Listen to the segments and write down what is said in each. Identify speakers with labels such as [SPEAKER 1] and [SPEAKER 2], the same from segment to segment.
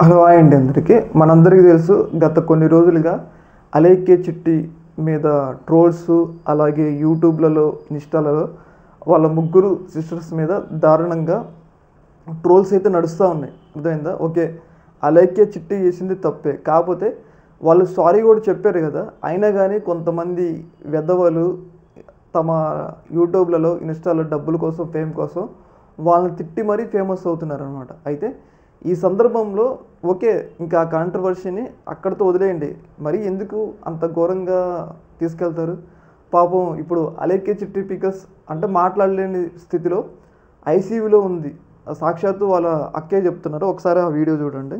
[SPEAKER 1] Hello hi అండి అందరికీ. మనందరికీ తెలుసు గత కొన్ని రోజులుగా అలేఖ్య చిట్టి మీద ట్రోల్స్, అలాగే యూట్యూబ్లలో, ఇన్స్టాలలో వాళ్ళ ముగ్గురు సిస్టర్స్ మీద దారుణంగా ట్రోల్స్ అయితే నడుస్తూ ఉన్నాయి. అర్థమైందా? ఓకే, అలేఖ్య చిట్టి చేసింది తప్పే, కాకపోతే వాళ్ళు సారీ కూడా చెప్పారు కదా. అయినా కానీ కొంతమంది వెధవలు తమ యూట్యూబ్లలో, ఇన్స్టాలో డబ్బుల కోసం, ఫేమ్ కోసం వాళ్ళని తిట్టి మరీ ఫేమస్ అవుతున్నారు అనమాట. అయితే ఈ సందర్భంలో ఓకే, ఇంకా కాంట్రవర్సీని అక్కడితో వదిలేయండి. మరి ఎందుకు అంత ఘోరంగా తీసుకెళ్తారు? పాపం ఇప్పుడు అలేఖ్య చిట్టి పికల్స్ అంటే మాట్లాడలేని స్థితిలో ఐసీయూలో ఉంది. సాక్షాత్తు వాళ్ళ అక్కే చెప్తున్నారు. ఒకసారి ఆ వీడియో చూడండి.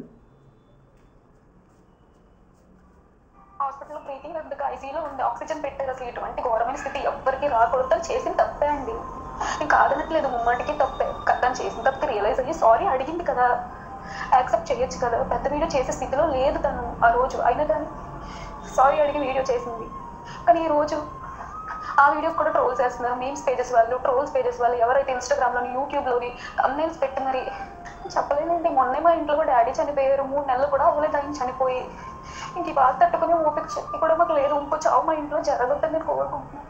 [SPEAKER 2] హాస్పిటల్ బ్రీతింగ్ అందుకు ఐసీయూలో ఉంది, ఆక్సిజన్ పెట్టారు. అసలు ఇటువంటి ఘోరమైన స్థితి ఎవ్వరికి రాకూడదు. తను చేసిన తప్పే అండి, నేను కాదనట్లేదు, ముమ్మాటికి తప్పే. తను చేసిన తప్పకి రియలైజ్ అయ్యి సారీ అడిగింది కదా, యాక్సెప్ట్ చేయొచ్చు కదా. పెద్ద వీడియో చేసే స్థితిలో లేదు తను ఆ రోజు. అయినా కానీ సారీ అడిగి వీడియో చేసింది. కానీ ఈ రోజు ఆ వీడియో కూడా ట్రోల్స్ చేస్తున్నారు. మీమ్స్ పేజెస్ వాళ్ళు, ట్రోల్స్ పేజెస్ వాళ్ళు, ఎవరైతే ఇన్స్టాగ్రామ్లోని, యూట్యూబ్లోని థంబ్నెయిల్స్ పెట్టి మరి చెప్పలేనండి. మొన్నే మా ఇంట్లో కూడా డాడీ చనిపోయారు, 3 నెలలు కూడా అవ్వలేదు ఆయన చనిపోయి. ఇంక ఈ బాధ తట్టుకుని ఓపిక చెప్పి కూడా మాకు లేదు. ఇంకో చావు మా ఇంట్లో జరగొద్దని నేను కోరుకుంటున్నాను.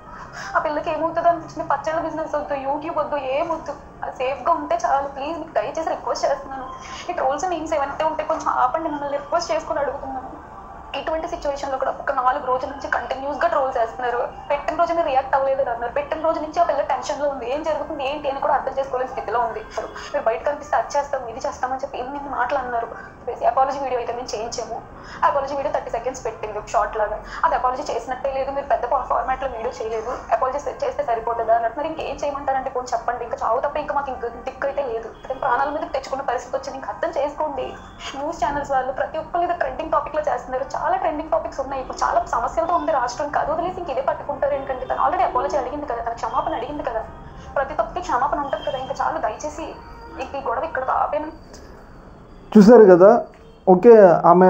[SPEAKER 2] ఆ పిల్లకి ఏమవుతుందో అనిపించింది. పచ్చళ్ళ బిజినెస్ వద్దు, యూట్యూబ్ వద్దు, ఏమొద్దు, అది సేఫ్గా ఉంటే చాలు. ప్లీజ్ మీకు దయచేసి రిక్వెస్ట్ చేస్తున్నాను. ఈ ట్రోల్స్ మీమ్స్ ఏమైతే ఉంటే కొంచెం ఆపండి, మిమ్మల్ని రిక్వెస్ట్ చేసుకుని అడుగుతున్నాను. ఇటువంటి సిచ్యువేషన్లో కూడా ఒక 4 రోజుల నుంచి కంటిన్యూస్గా ట్రోల్ చేస్తున్నారు. పెట్టిన రోజు మీరు రియాక్ట్ అవ్వలేదు అన్నారు. పెట్టిన రోజు నుంచి ఆ పిల్ల టెన్షన్లో ఉంది, ఏం జరుగుతుంది ఏంటి అని కూడా అర్థం చేసుకోలేని స్థితిలో ఉంది. మీరు బయట కనిపిస్తే అది చేస్తాం, ఇది చేస్తామని చెప్పి ఇన్ని మాటలు అన్నారు. అపాలజీ వీడియో అయితే మేము చేయించాము. అపాలజీ వీడియో 30 seconds పెట్టింది, షార్ట్ లాగా. అది అపాలజీ చేసినట్టే లేదు, మీరు పెద్ద ఫార్మాట్లో వీడియో చేయలేదు, అపాలజీ చేస్తే సరిపోతుందా అన్నట్టు. మరి ఇంకేం చేయమంటారంటే కొంచెం చెప్పండి. ఇంకా చావు తప్ప ఇంకా మాకు ఇంక దిక్కు అయితే లేదు. ప్రాణాల మీద తెచ్చుకున్న పరిస్థితి వచ్చింది. ఇంకా అర్థం చేసుకోండి. న్యూస్ ఛానల్స్ వాళ్ళు ప్రతి ఒక్కరు ఇది ట్రెండింగ్ టాపిక్లో చేస్తున్నారు. చాలా ట్రెండింగ్ టాపిక్స్ ఉన్నాయి. ఇప్పుడు చాలా సమస్యలతో ఉంది రాష్ట్రం. కాదు వదిలేసి ఇంక ఇదే పట్టుకుంటారు ఏంటంటే. తను ఆల్రెడీ అపాలజీ అడిగింది కదా, తన క్షమాపణ అడిగింది కదా, ప్రతి తప్పుకి క్షమాపణ ఉంటుంది కదా. ఇంకా చాలు, దయచేసి ఈ గొడవ ఇక్కడ ఆపేను.
[SPEAKER 1] చూసారు కదా. ఓకే, ఆమె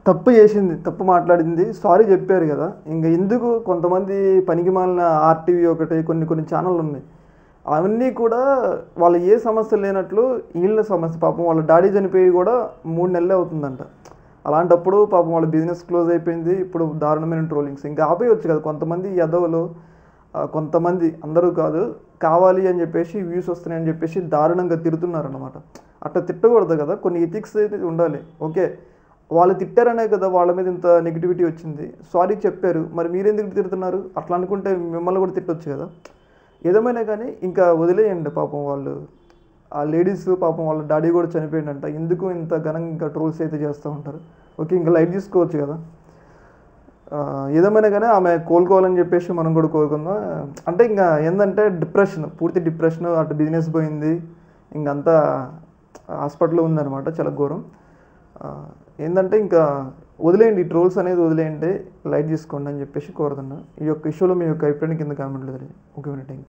[SPEAKER 1] తప్పు చేసింది, తప్పు మాట్లాడింది, సారీ చెప్పారు కదా. ఇంకా ఎందుకు కొంతమంది పనికి మాలిన ఆర్టీవీ ఒకటి, కొన్ని ఛానళ్ళు ఉన్నాయి, అవన్నీ కూడా వాళ్ళు ఏ సమస్య లేనట్లు వీళ్ళ సమస్య. పాపం వాళ్ళ డాడీ చనిపోయి కూడా 3 నెలలే అవుతుందంట. అలాంటప్పుడు పాపం వాళ్ళ బిజినెస్ క్లోజ్ అయిపోయింది. ఇప్పుడు దారుణమైన ట్రోలింగ్స్. ఇంకా ఆపేయచ్చు కదా. కొంతమంది యదవులు, కొంతమంది, అందరూ కాదు, కావాలి అని చెప్పేసి వ్యూస్ వస్తున్నాయని చెప్పేసి దారుణంగా తిడుతున్నారు అన్నమాట. అట్లా తిట్టకూడదు కదా, కొన్ని ఎథిక్స్ అయితే ఉండాలి. ఓకే, వాళ్ళు తిట్టారనే కదా వాళ్ళ మీద ఇంత నెగిటివిటీ వచ్చింది. సారీ చెప్పారు, మరి మీరెందుకు తిడుతున్నారు? అట్లా అనుకుంటే మిమ్మల్ని కూడా తిట్టొచ్చు కదా. ఏదేమైనా కానీ ఇంకా వదిలేయండి. పాపం వాళ్ళు, ఆ లేడీస్ పాపం వాళ్ళ డాడీ కూడా చనిపోయిందంట. ఎందుకు ఇంత ఘనంగా ఇంకా ట్రోల్స్ అయితే చేస్తూ ఉంటారు? ఓకే, ఇంకా లైట్ తీసుకోవచ్చు కదా. ఏదేమైనా కానీ ఆమె కోలుకోవాలని చెప్పేసి మనం కూడా కోరుకుందాం. అంటే ఇంకా ఏంటంటే డిప్రెషన్, పూర్తి డిప్రెషన్, అటు బిజినెస్ పోయింది, ఇంకంతా హాస్పిటల్లో ఉందన్నమాట. చాలా ఘోరం. ఏంటంటే ఇంకా వదిలేయండి, ఈ ట్రోల్స్ అనేది వదిలేయండి, లైట్ తీసుకోండి అని చెప్పేసి కోరుతున్నా. ఈ యొక్క ఇష్యూలో మీ యొక్క అభిప్రాయాన్ని కింద కామెంట్లో తెలియదు. Okay, thank you.